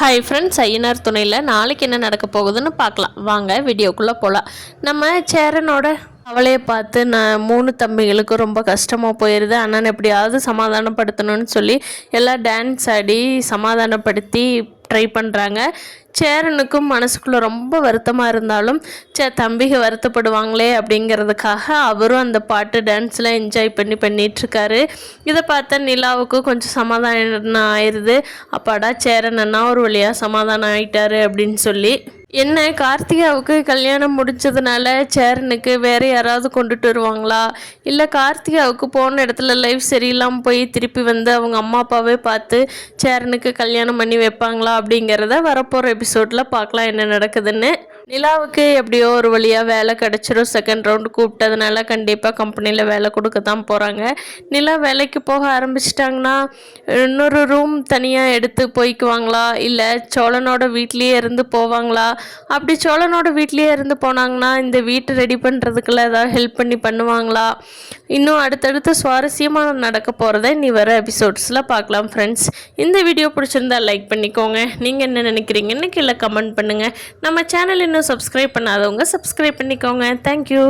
Hi friends, Ayyanar துணையில் நாளைக்கு என்ன நடக்க போகுதுன்னு பார்க்கலாம். வாங்க வீடியோக்குள்ளே போகலாம். நம்ம சேரனோட அவளையை பார்த்து நான் 3 தம்பிகளுக்கும் ரொம்ப கஷ்டமாக போயிடுது. அண்ணன் எப்படியாவது சமாதானப்படுத்தணும்னு சொல்லி எல்லாம் டான்ஸ் ஆடி சமாதானப்படுத்தி ட்ரை பண்ணுறாங்க. சேரனுக்கும் மனசுக்குள்ளே ரொம்ப வருத்தமாக இருந்தாலும் தம்பிக வருத்தப்படுவாங்களே அப்படிங்கிறதுக்காக அவரும் அந்த பாட்டு டான்ஸில் என்ஜாய் பண்ணிகிட்ருக்காரு. இதை பார்த்தா நிலாவுக்கு கொஞ்சம் சமாதானம் ஆயிடுது. அப்பாடா சேரன் அண்ணா ஒரு வழியாக சமாதானம் ஆகிட்டாரு அப்படின்னு சொல்லி. என்ன கார்த்திகாவுக்கு கல்யாணம் முடிஞ்சதுனால சேரனுக்கு வேறு யாராவது கொண்டுட்டு வருவாங்களா, இல்லை கார்த்திகாவுக்கு போன இடத்துல லைஃப் சரியில்லாமல் போய் திருப்பி வந்து அவங்க அம்மா அப்பாவே பார்த்து சேரனுக்கு கல்யாணம் பண்ணி வைப்பாங்களா அப்படிங்கிறத வரப்போகிற எபிசோடில் பார்க்கலாம் என்ன நடக்குதுன்னு. நிலாவுக்கு எப்படியோ ஒரு வழியாக வேலை கிடச்சிரும். செகண்ட் ரவுண்டு கூப்பிட்டதுனால கண்டிப்பாக கம்பெனியில் வேலை கொடுக்க தான் போகிறாங்க. நிலா வேலைக்கு போக ஆரம்பிச்சிட்டாங்கன்னா இன்னொரு ரூம் தனியாக எடுத்து போய்க்குவாங்களா, இல்லை சோழனோட வீட்லேயே இருந்து போவாங்களா? அப்படி சோழனோட வீட்லேயே இருந்து போனாங்கன்னா இந்த வீட்டை ரெடி பண்ணுறதுக்குள்ள ஏதாவது ஹெல்ப் பண்ணி பண்ணுவாங்களா? இன்னும் அடுத்தடுத்து சுவாரஸ்யமாக நடக்க போகிறத நீ வர எபிசோட்ஸில் பார்க்கலாம். ஃப்ரெண்ட்ஸ், இந்த வீடியோ பிடிச்சிருந்தா லைக் பண்ணிக்கோங்க. நீங்கள் என்ன நினைக்கிறீங்கன்னு கீழே கமெண்ட் பண்ணுங்கள். நம்ம சேனல் இன்னும் சப்ஸ்கிரைப் பண்ணாதவங்க சப்ஸ்கிரைப் பண்ணிக்கோங்க. தேங்க்யூ.